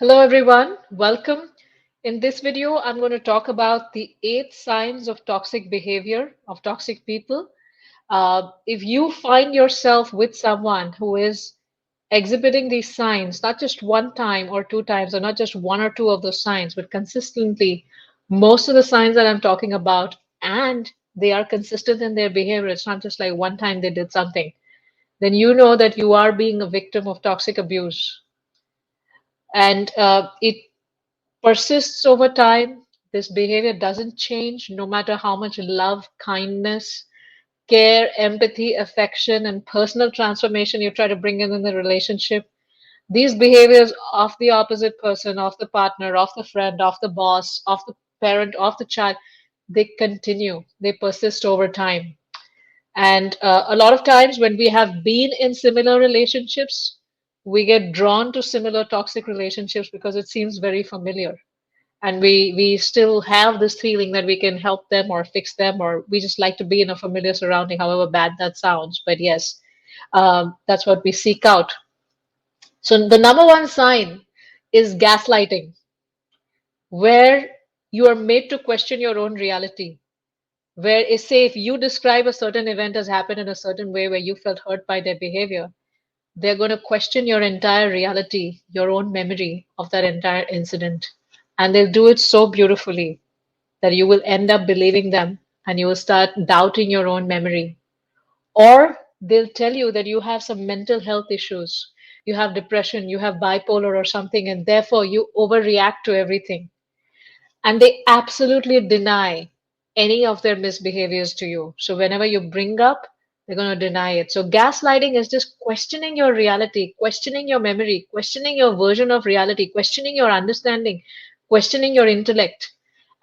Hello everyone, welcome. In this video, I'm going to talk about the 8 signs of toxic behavior of toxic people. If you find yourself with someone who is exhibiting these signs, not just one time or 2 times, or not just one or two of those signs, but consistently, most of the signs that I'm talking about, and they are consistent in their behavior, it's not just like one time they did something, then you know that you are being a victim of toxic abuse. And it persists over time. This behavior doesn't change no matter how much love, kindness, care, empathy, affection, and personal transformation you try to bring in the relationship. These behaviors of the opposite person, of the partner, of the friend, of the boss, of the parent, of the child, they continue, they persist over time. And a lot of times when we have been in similar relationships, we get drawn to similar toxic relationships because it seems very familiar, and we still have this feeling that we can help them or fix them, or we just like to be in a familiar surrounding, however bad that sounds. But yes, that's what we seek out. So the number one sign is gaslighting, where you are made to question your own reality, where is say if you describe a certain event as happened in a certain way where you felt hurt by their behavior, they're going to question your entire reality, your own memory of that entire incident. And they'll do it so beautifully that you will end up believing them and you will start doubting your own memory. Or they'll tell you that you have some mental health issues, you have depression, you have bipolar or something, and therefore you overreact to everything. And they absolutely deny any of their misbehaviors to you. So whenever you bring up, they're going to deny it. So gaslighting is just questioning your reality, questioning your memory, questioning your version of reality, questioning your understanding, questioning your intellect,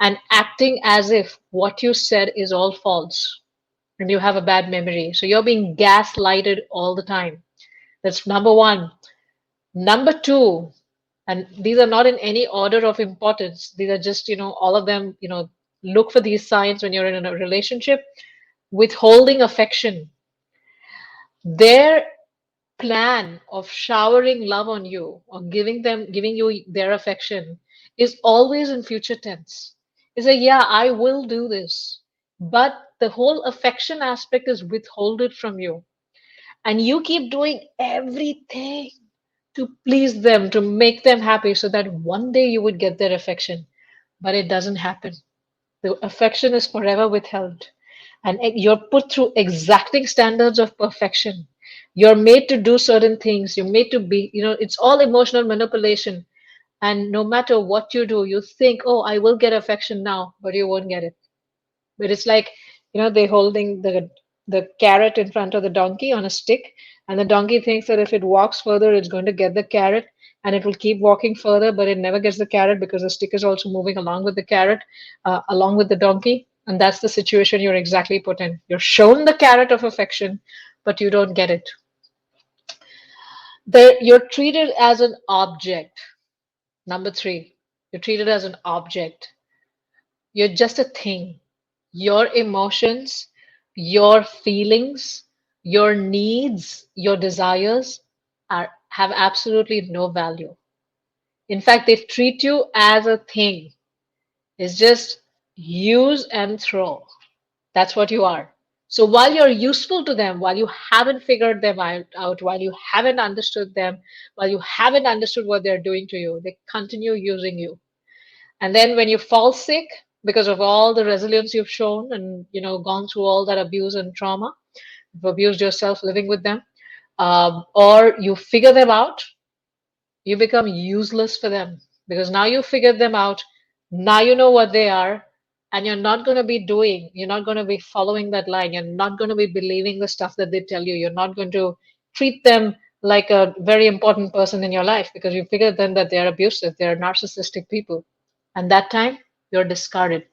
and acting as if what you said is all false and you have a bad memory. So you're being gaslighted all the time. That's number one. Number two, and these are not in any order of importance. These are just, all of them, look for these signs when you're in a relationship. Withholding affection. Their plan of showering love on you or giving you their affection is always in future tense. It's like, yeah, I will do this. But the whole affection aspect is withholded from you. And you keep doing everything to please them, to make them happy, so that one day you would get their affection. But it doesn't happen. The affection is forever withheld. And you're put through exacting standards of perfection. You're made to do certain things. You're made to be, it's all emotional manipulation. And no matter what you do, you think, oh, I will get affection now, but you won't get it. But it's like, they holding the carrot in front of the donkey on a stick, and the donkey thinks that if it walks further, it's going to get the carrot, and it will keep walking further, but it never gets the carrot because the stick is also moving along with the carrot, along with the donkey. And that's the situation you're exactly put in. You're shown the carrot of affection, but you don't get it. You're treated as an object. Number three, you're treated as an object. You're just a thing. Your emotions, your feelings, your needs, your desires have absolutely no value. In fact, they treat you as a thing. It's just use and throw. That's what you are. So while you're useful to them, while you haven't figured them out, while you haven't understood them, while you haven't understood what they're doing to you, they continue using you. And then when you fall sick because of all the resilience you've shown and gone through all that abuse and trauma, you've abused yourself living with them, or you figure them out, you become useless for them because now you figured them out. Now you know what they are, and you're not going to be following that line. You're not going to be believing the stuff that they tell you. You're not going to treat them like a very important person in your life because you figured then that they're abusive, they're narcissistic people. And that time, you're discarded.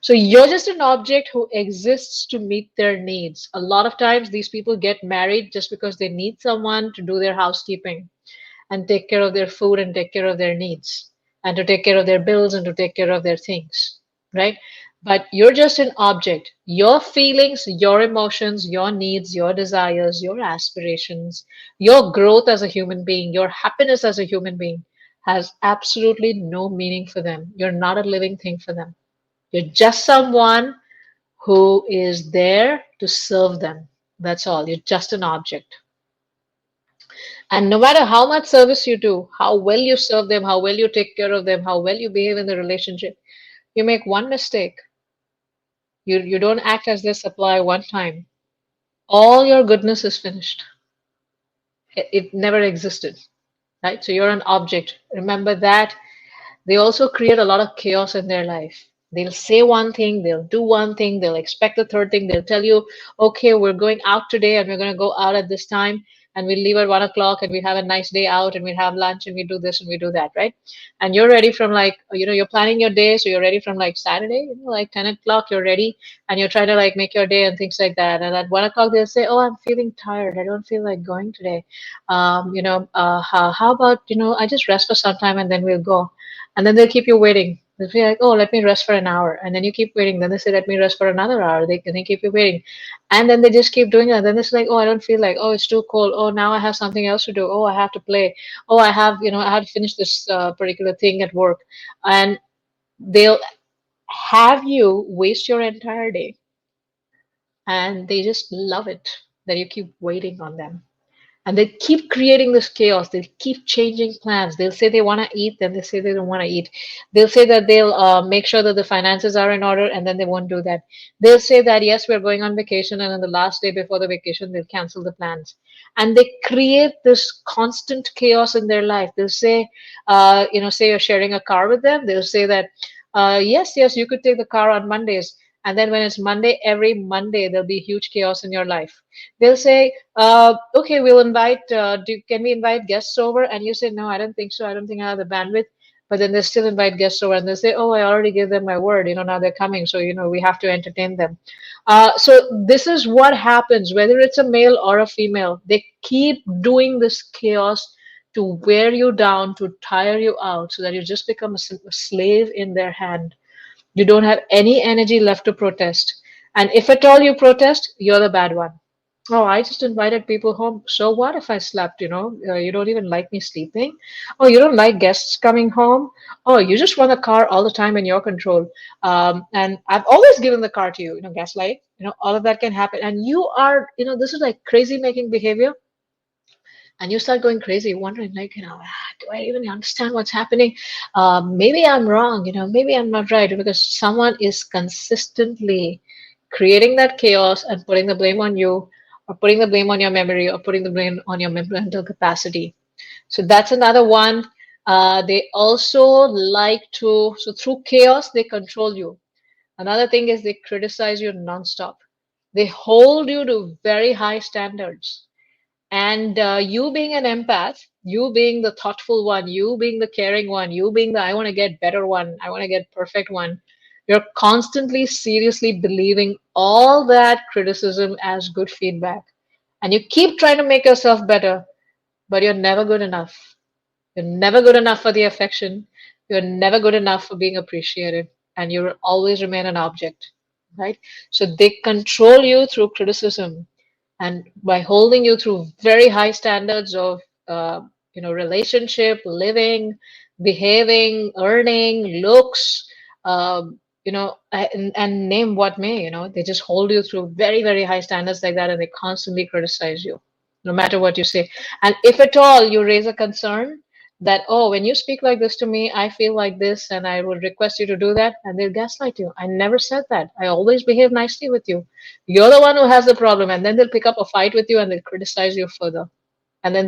So you're just an object who exists to meet their needs. A lot of times, these people get married just because they need someone to do their housekeeping and take care of their food and take care of their needs and to take care of their bills and to take care of their things, right? But you're just an object. Your feelings, your emotions, your needs, your desires, your aspirations, your growth as a human being, your happiness as a human being, has absolutely no meaning for them. You're not a living thing for them. You're just someone who is there to serve them. That's all. You're just an object. And no matter how much service you do, how well you serve them, how well you take care of them, how well you behave in the relationship, you make one mistake. You don't act as their supply one time. All your goodness is finished. It never existed, right? So you're an object. Remember that. They also create a lot of chaos in their life. They'll say one thing, they'll do one thing, they'll expect the third thing. They'll tell you, okay, we're going out today and we're going to go out at this time and we'll leave at 1 o'clock and we have a nice day out and we have lunch and we do this and we do that, right? And you're ready from like, you're planning your day. So you're ready from like Saturday, like 10 o'clock, you're ready and you're trying to like make your day and things like that. And at 1 o'clock, they'll say, oh, I'm feeling tired. I don't feel like going today. How about, I just rest for some time and then we'll go. And then they'll keep you waiting. They'll be like, oh, let me rest for an hour. And then you keep waiting. Then they say, let me rest for another hour. They keep you waiting. And then they just keep doing it. Then it's like, oh, I don't feel like, oh, it's too cold. Oh, now I have something else to do. Oh, I have to play. Oh, I have to finish this particular thing at work. And they'll have you waste your entire day. And they just love it that you keep waiting on them. And they keep creating this chaos. They keep changing plans. They'll say they want to eat, then they say they don't want to eat. They'll say that they'll make sure that the finances are in order, and then they won't do that. They'll say that, yes, we're going on vacation, and on the last day before the vacation, they'll cancel the plans. And they create this constant chaos in their life. They'll say, say you're sharing a car with them. They'll say that, yes, yes, you could take the car on Mondays. And then when it's Monday, every Monday, there'll be huge chaos in your life. They'll say, okay, we'll invite, can we invite guests over? And you say, no, I don't think so. I don't think I have the bandwidth. But then they still invite guests over and they say, oh, I already gave them my word. Now they're coming. So, we have to entertain them. So this is what happens, whether it's a male or a female. They keep doing this chaos to wear you down, to tire you out, so that you just become a slave in their hand. You don't have any energy left to protest. And if at all you protest, you're the bad one. Oh, I just invited people home. So what if I slept? You don't even like me sleeping. Oh, you don't like guests coming home. Oh, you just want the car all the time in your control. And I've always given the car to you. Gaslight. All of that can happen. And you are, this is like crazy making behavior. And you start going crazy, wondering, like, do I even understand what's happening? Maybe I'm wrong. Maybe I'm not right, because someone is consistently creating that chaos and putting the blame on you, or putting the blame on your memory, or putting the blame on your mental capacity. So that's another one. They also like to, so through chaos, they control you. Another thing is they criticize you nonstop. They hold you to very high standards. And you being an empath, you being the thoughtful one, you being the caring one, you being the I want to get better one, I want to get perfect one, you're constantly seriously believing all that criticism as good feedback. And you keep trying to make yourself better, but you're never good enough. You're never good enough for the affection. You're never good enough for being appreciated. And you will always remain an object, right? So they control you through criticism, and by holding you through very high standards of relationship, living, behaving, earning, looks, and name what may. They just hold you through very, very high standards like that, and they constantly criticize you no matter what you say. And if at all you raise a concern that, oh, when you speak like this to me, I feel like this and I would request you to do that, and they'll gaslight you. I never said that. I always behave nicely with you. You're the one who has the problem. And then they'll pick up a fight with you and they'll criticize you further. And then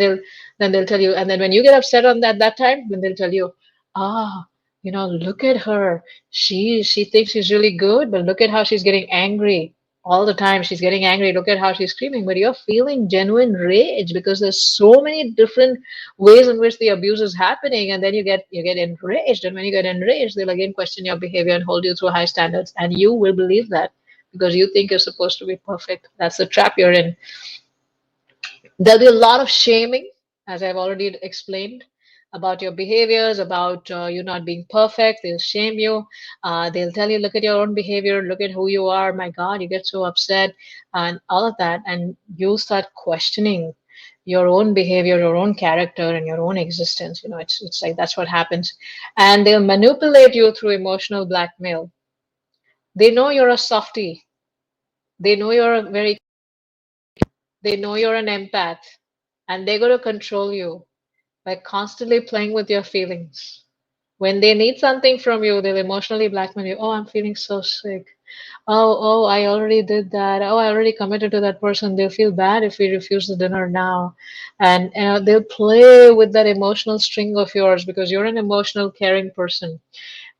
they'll tell you, and then when you get upset on that time, then they'll tell you, ah, look at her. She thinks she's really good, but look at how she's getting angry all the time. She's getting angry. Look at how she's screaming. But you're feeling genuine rage because there's so many different ways in which the abuse is happening, and then you get enraged. And when you get enraged, they'll again question your behavior and hold you to high standards, and you will believe that because you think you're supposed to be perfect. That's the trap you're in. There'll be a lot of shaming, as I've already explained, about your behaviors, about you not being perfect. They'll shame you. They'll tell you, look at your own behavior, look at who you are. My God, you get so upset, and all of that. And you start questioning. your own behavior, your own character, and your own existence. It's like that's what happens. And they'll manipulate you through emotional blackmail. They know you're a softie. They know you're a very, they know you're an empath, and they're going to control you by constantly playing with your feelings. When they need something from you, they'll emotionally blackmail you. Oh, I'm feeling so sick. Oh, I already did that. Oh, I already committed to that person. They'll feel bad if we refuse the dinner now. And they'll play with that emotional string of yours because you're an emotional, caring person.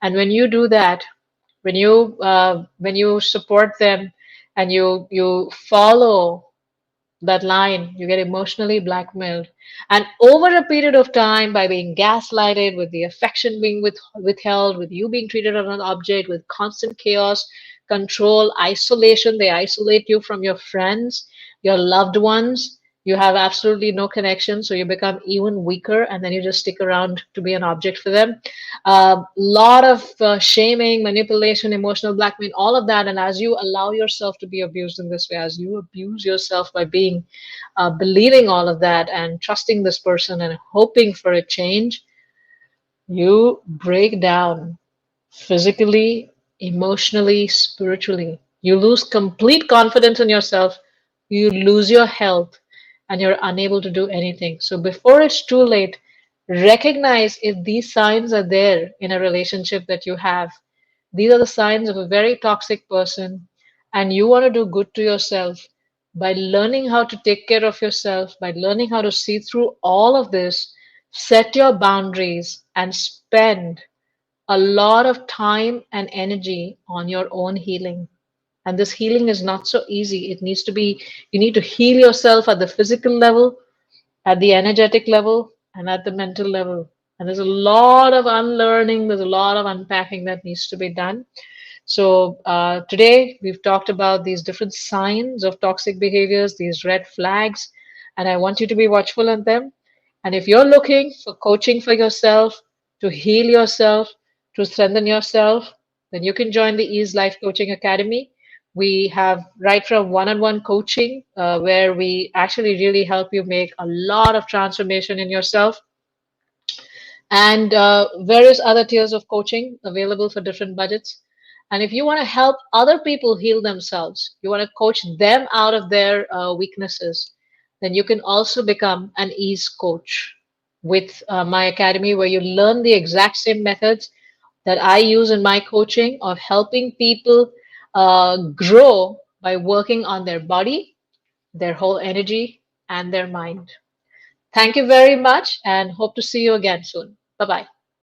And when you do that, when you support them and you follow that line, you get emotionally blackmailed. And over a period of time, by being gaslighted, with the affection being withheld, with you being treated as an object, with constant chaos, control, isolation, they isolate you from your friends, your loved ones. You have absolutely no connection, so you become even weaker, and then you just stick around to be an object for them. A lot of shaming, manipulation, emotional blackmail, all of that. And as you allow yourself to be abused in this way, as you abuse yourself by being believing all of that and trusting this person and hoping for a change, you break down physically, emotionally, spiritually. You lose complete confidence in yourself, you lose your health, and you're unable to do anything. So before it's too late, recognize if these signs are there in a relationship that you have. These are the signs of a very toxic person, and you want to do good to yourself by learning how to take care of yourself, by learning how to see through all of this, set your boundaries, and spend a lot of time and energy on your own healing. And this healing is not so easy. You need to heal yourself at the physical level, at the energetic level, and at the mental level. And there's a lot of unlearning, there's a lot of unpacking that needs to be done. So, today we've talked about these different signs of toxic behaviors, these red flags, and I want you to be watchful of them. And if you're looking for coaching for yourself, to heal yourself, to strengthen yourself, then you can join the Ease Life Coaching Academy. We have right from one on one coaching, where we actually really help you make a lot of transformation in yourself, and various other tiers of coaching available for different budgets. And if you want to help other people heal themselves, you want to coach them out of their weaknesses, then you can also become an ease coach with my academy, where you learn the exact same methods that I use in my coaching of helping people grow by working on their body, their whole energy, and their mind. Thank you very much, and hope to see you again soon. Bye bye.